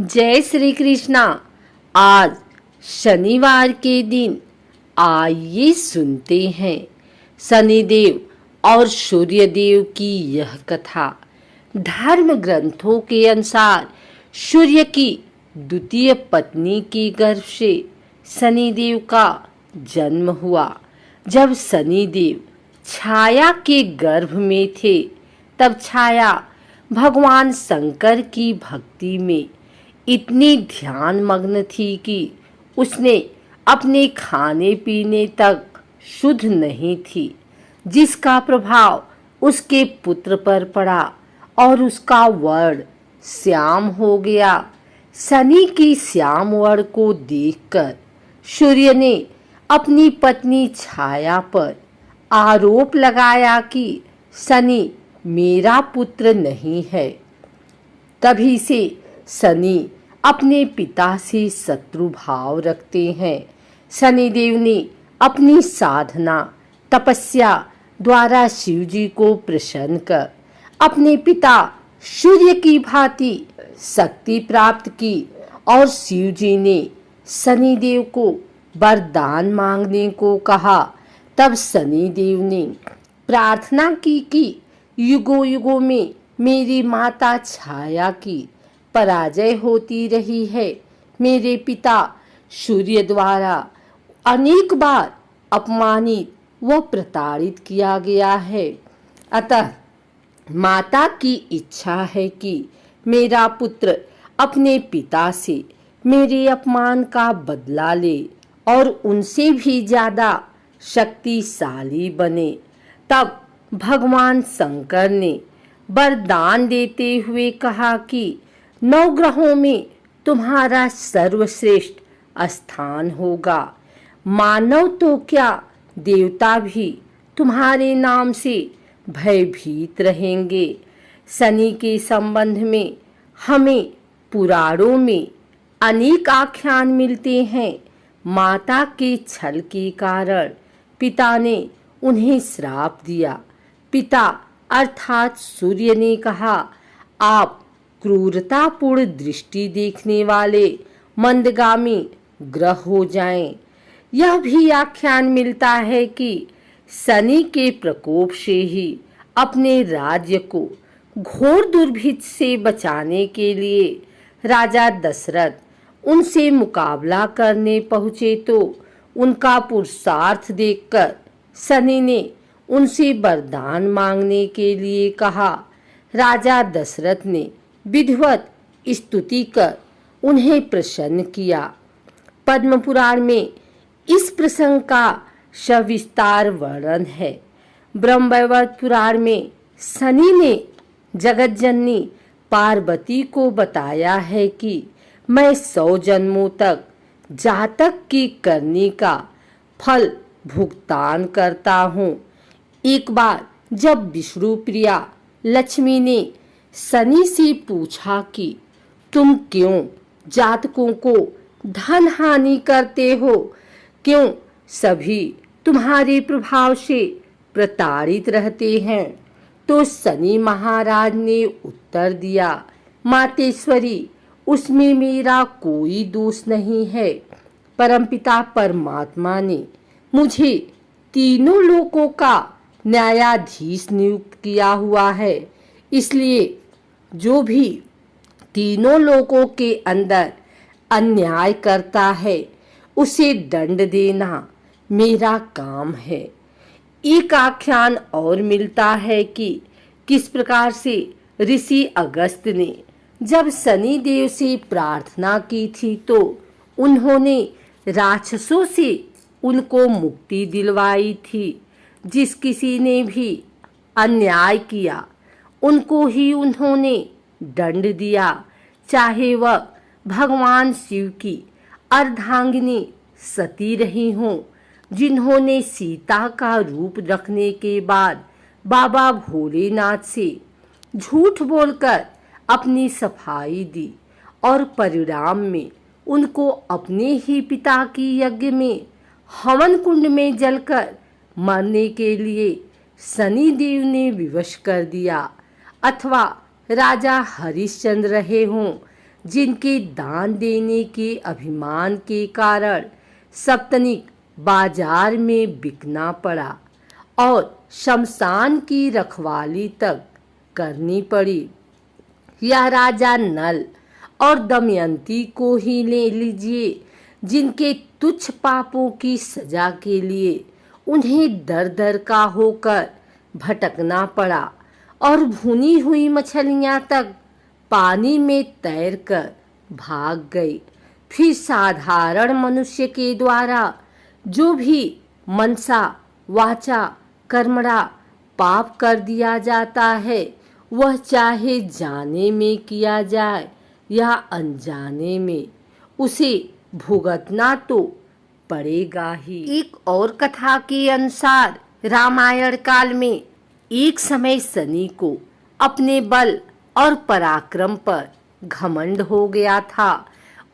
जय श्री कृष्णा। आज शनिवार के दिन आइए सुनते हैं शनिदेव और सूर्यदेव की यह कथा। धर्म ग्रंथों के अनुसार सूर्य की द्वितीय पत्नी के गर्भ से शनिदेव का जन्म हुआ। जब शनिदेव छाया के गर्भ में थे तब छाया भगवान शंकर की भक्ति में इतनी ध्यान मग्न थी कि उसने अपने खाने पीने तक शुद्ध नहीं थी, जिसका प्रभाव उसके पुत्र पर पड़ा और उसका वर्ण श्याम हो गया। शनि की श्याम वर्ण को देखकर सूर्य ने अपनी पत्नी छाया पर आरोप लगाया कि शनि मेरा पुत्र नहीं है। तभी से शनि अपने पिता से शत्रु भाव रखते हैं। शनिदेव ने अपनी साधना तपस्या द्वारा शिव जी को प्रसन्न कर अपने पिता सूर्य की भांति शक्ति प्राप्त की और शिव जी ने शनिदेव को वरदान मांगने को कहा। तब शनिदेव ने प्रार्थना की कि युगों युगों में मेरी माता छाया की पराजय होती रही है। मेरे पिता सूर्य द्वारा अनेक बार अपमानित व प्रताड़ित किया गया है। अतः माता की इच्छा है कि मेरा पुत्र अपने पिता से मेरे अपमान का बदला ले और उनसे भी ज्यादा शक्तिशाली बने। तब भगवान शंकर ने वरदान देते हुए कहा कि 9 ग्रहों में तुम्हारा सर्वश्रेष्ठ स्थान होगा। मानव तो क्या, देवता भी तुम्हारे नाम से भयभीत रहेंगे। शनि के संबंध में हमें पुराणों में अनेक आख्यान मिलते हैं। माता के छल के कारण पिता ने उन्हें श्राप दिया। पिता अर्थात सूर्य ने कहा, आप क्रूरतापूर्ण दृष्टि देखने वाले मंदगामी ग्रह हो जाएं। यह भी आख्यान मिलता है कि शनि के प्रकोप से ही अपने राज्य को घोर दुर्भिक्ष से बचाने के लिए राजा दशरथ उनसे मुकाबला करने पहुंचे तो उनका पुरुषार्थ देखकर शनि ने उनसे वरदान मांगने के लिए कहा। राजा दशरथ ने विधिवत स्तुति कर उन्हें प्रसन्न किया। पद्म पुराण में इस प्रसंग का सविस्तार वर्णन है। ब्रह्मवैवर्त पुराण में शनि ने जगत जननी पार्वती को बताया है कि मैं 100 जन्मों तक जातक की करनी का फल भुगतान करता हूँ। एक बार जब विष्णु प्रिया लक्ष्मी ने शनि से पूछा कि तुम क्यों जातकों को धन हानि करते हो, क्यों सभी तुम्हारे प्रभाव से प्रताड़ित रहते हैं, तो शनि महाराज ने उत्तर दिया, मातेश्वरी, उसमें मेरा कोई दोष नहीं है। परमपिता परमात्मा ने मुझे तीनों लोकों का न्यायाधीश नियुक्त किया हुआ है, इसलिए जो भी तीनों लोकों के अंदर अन्याय करता है उसे दंड देना मेरा काम है। एक आख्यान और मिलता है कि किस प्रकार से ऋषि अगस्त्य ने जब शनि देव से प्रार्थना की थी तो उन्होंने राक्षसों से उनको मुक्ति दिलवाई थी। जिस किसी ने भी अन्याय किया उनको ही उन्होंने दंड दिया, चाहे वह भगवान शिव की अर्धांगिनी सती रही हों, जिन्होंने सीता का रूप रखने के बाद बाबा भोलेनाथ से झूठ बोलकर अपनी सफाई दी और परिणाम में उनको अपने ही पिता की यज्ञ में हवन कुंड में जलकर मरने के लिए शनि देव ने विवश कर दिया। अथवा राजा हरिश्चंद्र रहे हों, जिनके दान देने के अभिमान के कारण सप्तनिक बाजार में बिकना पड़ा और शमशान की रखवाली तक करनी पड़ी। यह राजा नल और दमयंती को ही ले लीजिए, जिनके तुच्छ पापों की सजा के लिए उन्हें दर दर का होकर भटकना पड़ा और भुनी हुई मछलियां तक पानी में तैरकर भाग गई। फिर साधारण मनुष्य के द्वारा जो भी मनसा वाचा कर्मणा पाप कर दिया जाता है, वह चाहे जाने में किया जाए या अनजाने में, उसे भुगतना तो पड़ेगा ही। एक और कथा के अनुसार रामायण काल में एक समय शनि को अपने बल और पराक्रम पर घमंड हो गया था।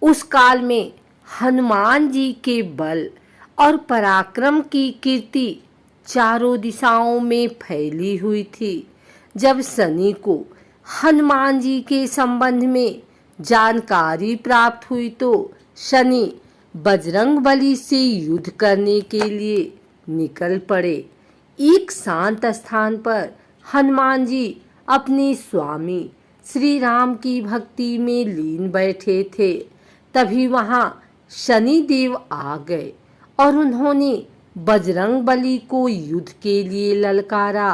उस काल में हनुमान जी के बल और पराक्रम की कीर्ति चारों दिशाओं में फैली हुई थी। जब शनि को हनुमान जी के संबंध में जानकारी प्राप्त हुई तो शनि बजरंगबली से युद्ध करने के लिए निकल पड़े। एक शांत स्थान पर हनुमान जी अपने स्वामी श्री राम की भक्ति में लीन बैठे थे। तभी वहां शनि देव आ गए और उन्होंने बजरंगबली को युद्ध के लिए ललकारा।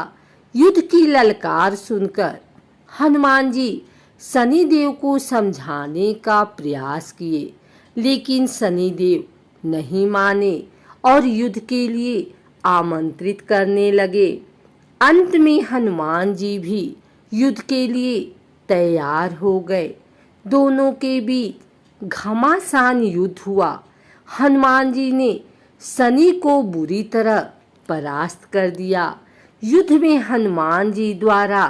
युद्ध की ललकार सुनकर हनुमान जी शनि देव को समझाने का प्रयास किए, लेकिन शनि देव नहीं माने और युद्ध के लिए आमंत्रित करने लगे। अंत में हनुमान जी भी युद्ध के लिए तैयार हो गए। दोनों के बीच घमासान युद्ध हुआ। हनुमान जी ने शनि को बुरी तरह परास्त कर दिया। युद्ध में हनुमान जी द्वारा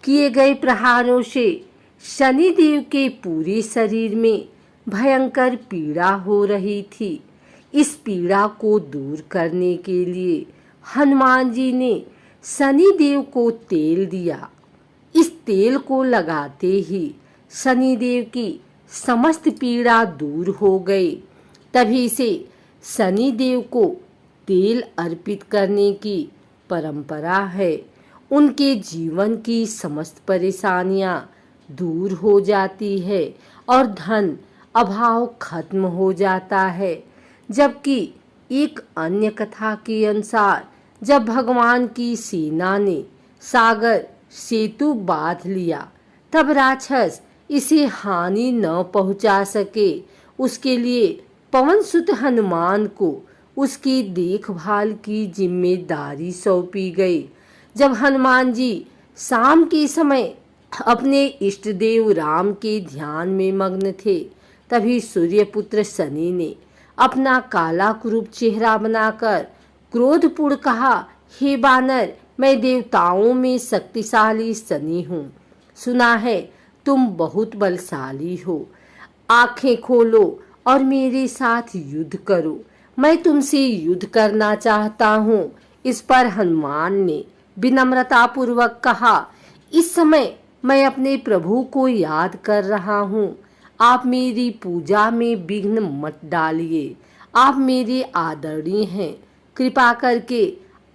किए गए प्रहारों से शनि देव के पूरे शरीर में भयंकर पीड़ा हो रही थी। इस पीड़ा को दूर करने के लिए हनुमान जी ने शनि देव को तेल दिया। इस तेल को लगाते ही शनि देव की समस्त पीड़ा दूर हो गई। तभी से शनि देव को तेल अर्पित करने की परंपरा है। उनके जीवन की समस्त परेशानियां दूर हो जाती है और धन अभाव खत्म हो जाता है। जबकि एक अन्य कथा के अनुसार जब भगवान की सेना ने सागर सेतु बांध लिया, तब राक्षस इसे हानि न पहुंचा सके, उसके लिए पवन सुत हनुमान को उसकी देखभाल की जिम्मेदारी सौंपी गई। जब हनुमान जी शाम के समय अपने इष्ट देव राम के ध्यान में मग्न थे, तभी सूर्यपुत्र शनि ने अपना काला कुरूप चेहरा बनाकर क्रोधपूर्ण कहा, हे बानर, मैं देवताओं में शक्तिशाली शनि हूँ। सुना है तुम बहुत बलशाली हो। आंखें खोलो और मेरे साथ युद्ध करो। मैं तुमसे युद्ध करना चाहता हूँ। इस पर हनुमान ने विनम्रता पूर्वक कहा, इस समय मैं अपने प्रभु को याद कर रहा हूँ। आप मेरी पूजा में विघ्न मत डालिए। आप मेरे आदरणीय हैं। कृपा करके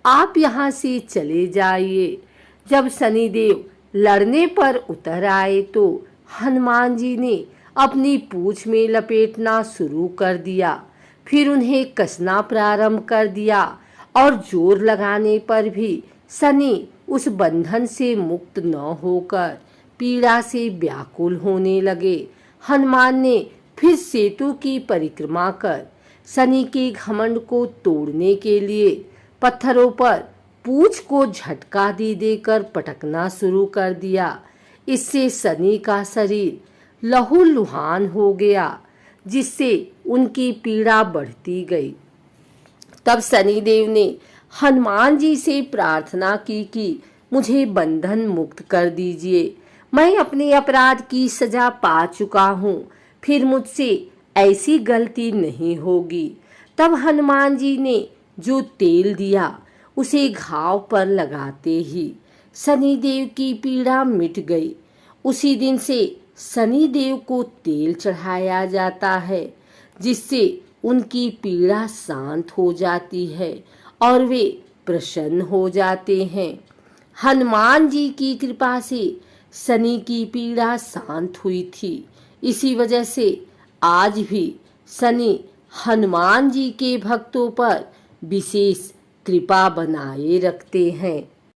आप यहाँ से चले जाइए। जब शनिदेव लड़ने पर उतर आए तो हनुमान जी ने अपनी पूंछ में लपेटना शुरू कर दिया। फिर उन्हें कसना प्रारंभ कर दिया और जोर लगाने पर भी शनि उस बंधन से मुक्त न होकर पीड़ा से व्याकुल होने लगे। हनुमान ने फिर सेतु की परिक्रमा कर शनि के घमंड को तोड़ने के लिए पत्थरों पर पूंछ को झटका दे देकर पटकना शुरू कर दिया। इससे शनि का शरीर लहूलुहान हो गया, जिससे उनकी पीड़ा बढ़ती गई। तब शनिदेव ने हनुमान जी से प्रार्थना की कि मुझे बंधन मुक्त कर दीजिए। मैं अपने अपराध की सजा पा चुका हूँ, फिर मुझसे ऐसी गलती नहीं होगी। तब हनुमान जी ने जो तेल दिया उसे घाव पर लगाते ही शनिदेव की पीड़ा मिट गई। उसी दिन से शनि देव को तेल चढ़ाया जाता है, जिससे उनकी पीड़ा शांत हो जाती है और वे प्रसन्न हो जाते हैं। हनुमान जी की कृपा से शनि की पीड़ा शांत हुई थी। इसी वजह से आज भी शनि हनुमान जी के भक्तों पर विशेष कृपा बनाए रखते हैं।